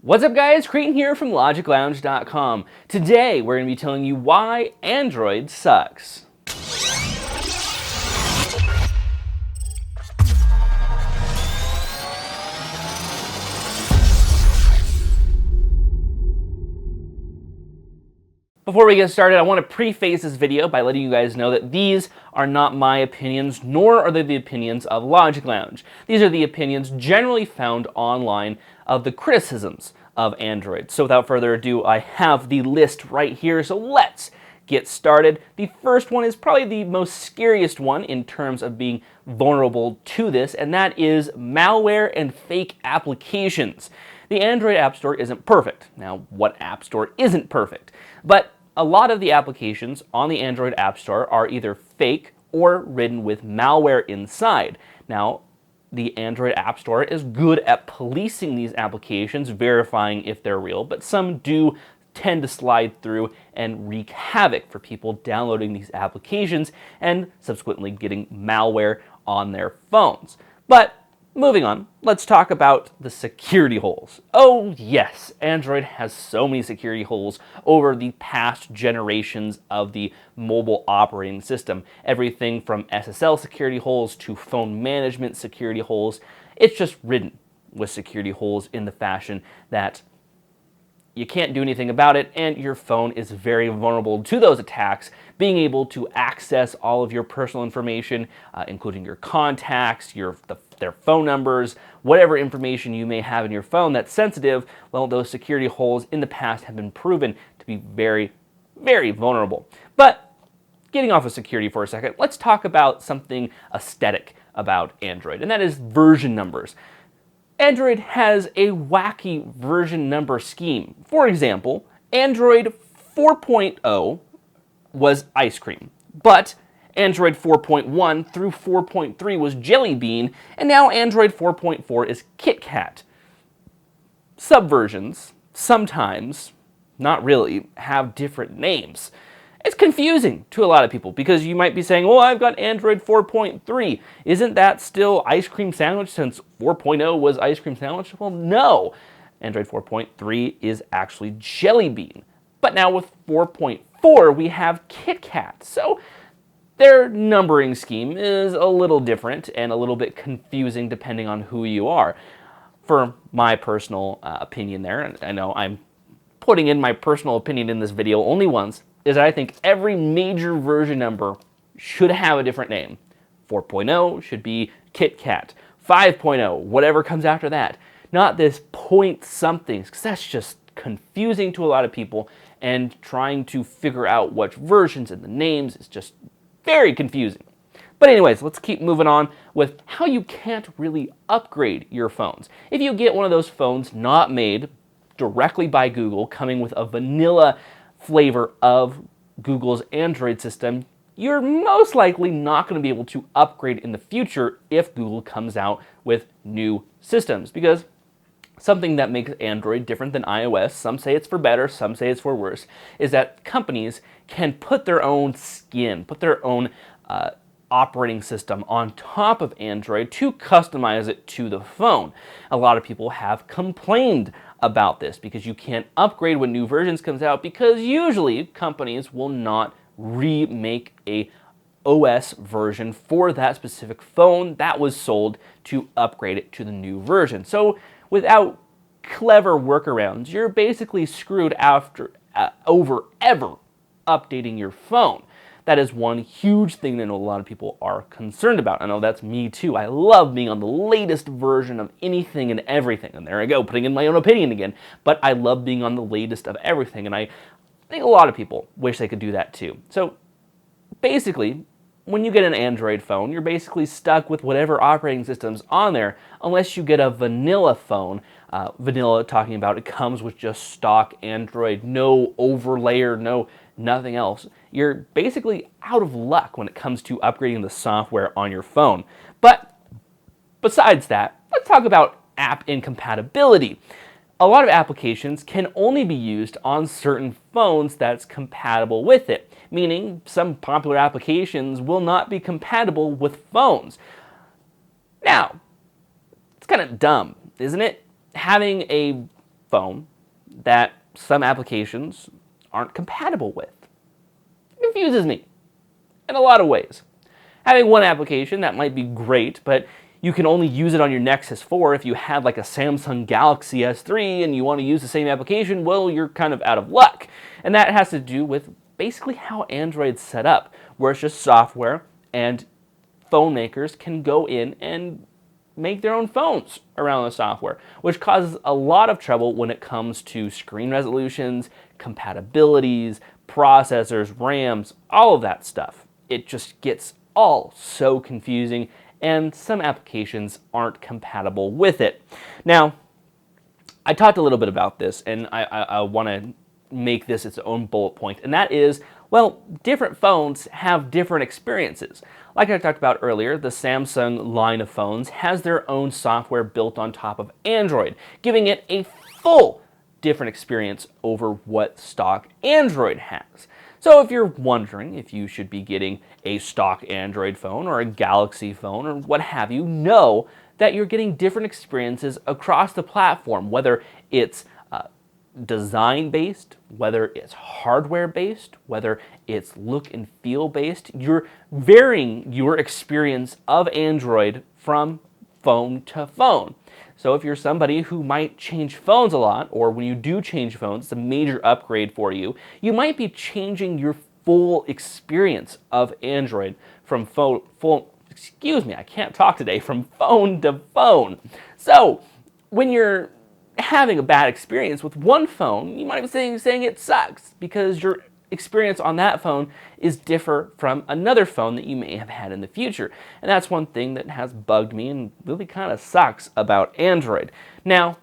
What's up guys, Creighton here from LogicLounge.com. Today we're going to be telling you why Android sucks. Before we get started, I want to preface this video by letting you guys know that these are not my opinions, nor are they the opinions of LogicLounge. These are the opinions generally found online of the criticisms of Android. So without further ado, I have the list right here, so let's get started. The first one is probably the most scariest one in terms of being vulnerable to this, and that is malware and fake applications. The Android App Store isn't perfect. Now, what App Store isn't perfect? But a lot of the applications on the Android App Store are either fake or written with malware inside. Now, the Android App Store is good at policing these applications, verifying if they're real, but some do tend to slide through and wreak havoc for people downloading these applications and subsequently getting malware on their phones. But moving on, let's talk about the security holes. Oh yes, Android has so many security holes over the past generations of the mobile operating system. Everything from SSL security holes to phone management security holes. It's just ridden with security holes in the fashion that you can't do anything about it, and your phone is very vulnerable to those attacks, being able to access all of your personal information, including your contacts, their phone numbers, whatever information you may have in your phone that's sensitive. Well, those security holes in the past have been proven to be very, very vulnerable. But getting off of security for a second, let's talk about something aesthetic about Android, and that is version numbers. Android has a wacky version number scheme. For example, Android 4.0 was ice cream, but Android 4.1 through 4.3 was Jelly Bean, and now Android 4.4 is Kit Kat. Subversions, sometimes, not really, have different names. It's confusing to a lot of people because you might be saying, well, I've got Android 4.3. Isn't that still ice cream sandwich since 4.0 was ice cream sandwich? Well, no. Android 4.3 is actually Jelly Bean. But now with 4.4, we have Kit Kat. So their numbering scheme is a little different and a little bit confusing depending on who you are. For my personal opinion there, and I know I'm putting in my personal opinion in this video only once, is that I think every major version number should have a different name. 4.0 should be Kit Kat. 5.0, whatever comes after that. Not this point somethings, because that's just confusing to a lot of people, and trying to figure out what versions and the names is just very confusing. But anyways, let's keep moving on with how you can't really upgrade your phones. If you get one of those phones not made directly by Google, coming with a vanilla flavor of Google's Android system, you're most likely not going to be able to upgrade in the future if Google comes out with new systems. Because something that makes Android different than iOS, some say it's for better, some say it's for worse, is that companies can put their own skin, put their own operating system on top of Android to customize it to the phone. A lot of people have complained about this because you can't upgrade when new versions comes out because usually companies will not remake a OS version for that specific phone that was sold to upgrade it to the new version. So without clever workarounds, you're basically screwed over ever updating your phone. That is one huge thing that a lot of people are concerned about. I know that's me too. I love being on the latest version of anything and everything. And there I go, putting in my own opinion again. But I love being on the latest of everything. And I think a lot of people wish they could do that too. So basically, when you get an Android phone, you're basically stuck with whatever operating system's on there unless you get a vanilla phone. Vanilla talking about it comes with just stock Android, no overlayer, nothing else. You're basically out of luck when it comes to upgrading the software on your phone. But besides that, let's talk about app incompatibility. A lot of applications can only be used on certain phones that's compatible with it, meaning some popular applications will not be compatible with phones. Now, it's kind of dumb, isn't it? Having a phone that some applications aren't compatible with. It confuses me in a lot of ways. Having one application that might be great, but you can only use it on your Nexus 4 if you have like a Samsung Galaxy S3 and you want to use the same application, well, you're kind of out of luck. And that has to do with basically how Android's set up, where it's just software and phone makers can go in and make their own phones around the software, which causes a lot of trouble when it comes to screen resolutions, compatibilities, processors, RAMs, all of that stuff. It just gets all so confusing, and some applications aren't compatible with it. Now, I talked a little bit about this, and I want to make this its own bullet point, and that is, well, different phones have different experiences. Like I talked about earlier, the Samsung line of phones has their own software built on top of Android, giving it a full different experience over what stock Android has. So if you're wondering if you should be getting a stock Android phone or a Galaxy phone or what have you, know that you're getting different experiences across the platform, whether it's design-based, whether it's hardware-based, whether it's look and feel-based. You're varying your experience of Android from phone to phone. So if you're somebody who might change phones a lot, or when you do change phones, it's a major upgrade for you, you might be changing your full experience of Android from phone to phone. So when you're having a bad experience with one phone, you might be saying it sucks because your experience on that phone is different from another phone that you may have had in the future. And that's one thing that has bugged me and really kind of sucks about Android. Now,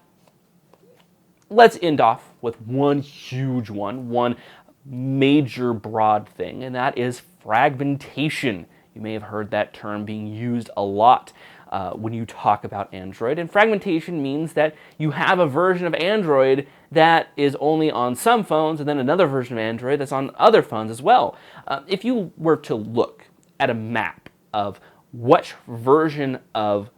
let's end off with one huge one major broad thing, and that is fragmentation. You may have heard that term being used a lot when you talk about Android. And fragmentation means that you have a version of Android that is only on some phones and then another version of Android that's on other phones as well. If you were to look at a map of which version of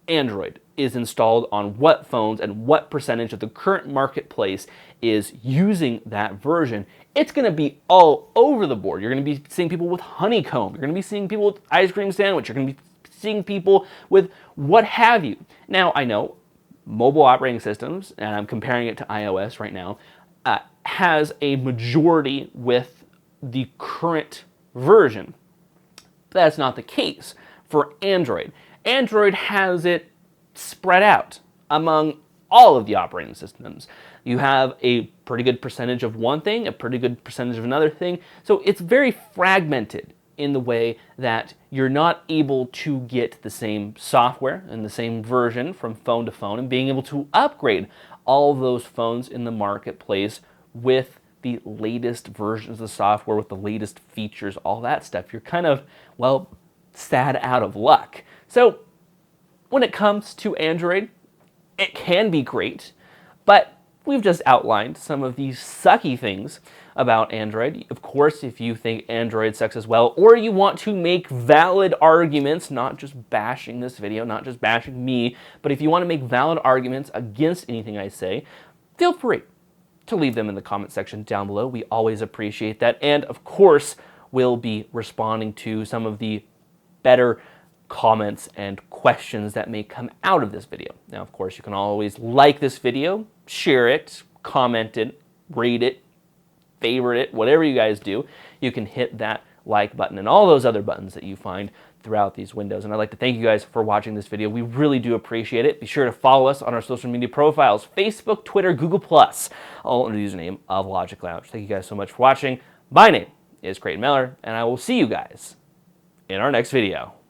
Android is installed on what phones and what percentage of the current marketplace is using that version, it's going to be all over the board. You're going to be seeing people with honeycomb. You're going to be seeing people with ice cream sandwich. You're going to be seeing people with what have you. Now, I know mobile operating systems, and I'm comparing it to iOS right now, has a majority with the current version. But that's not the case for Android. Android has it spread out among all of the operating systems. You have a pretty good percentage of one thing, a pretty good percentage of another thing. So it's very fragmented in the way that you're not able to get the same software and the same version from phone to phone, and being able to upgrade all of those phones in the marketplace with the latest versions of the software, with the latest features, all that stuff. You're kind of, well, sad out of luck. So when it comes to Android, it can be great, but we've just outlined some of these sucky things about Android. Of course, if you think Android sucks as well, or you want to make valid arguments, not just bashing this video, not just bashing me, but if you want to make valid arguments against anything I say, feel free to leave them in the comment section down below. We always appreciate that. And of course, we'll be responding to some of the better comments and questions that may come out of this video. Now, of course, you can always like this video, share it, comment it, rate it, favorite it, whatever you guys do. You can hit that like button and all those other buttons that you find throughout these windows. And I'd like to thank you guys for watching this video. We really do appreciate it. Be sure to follow us on our social media profiles, Facebook, Twitter, Google+, all under the username of LogicLounge. Thank you guys so much for watching. My name is Creighton Miller, and I will see you guys in our next video.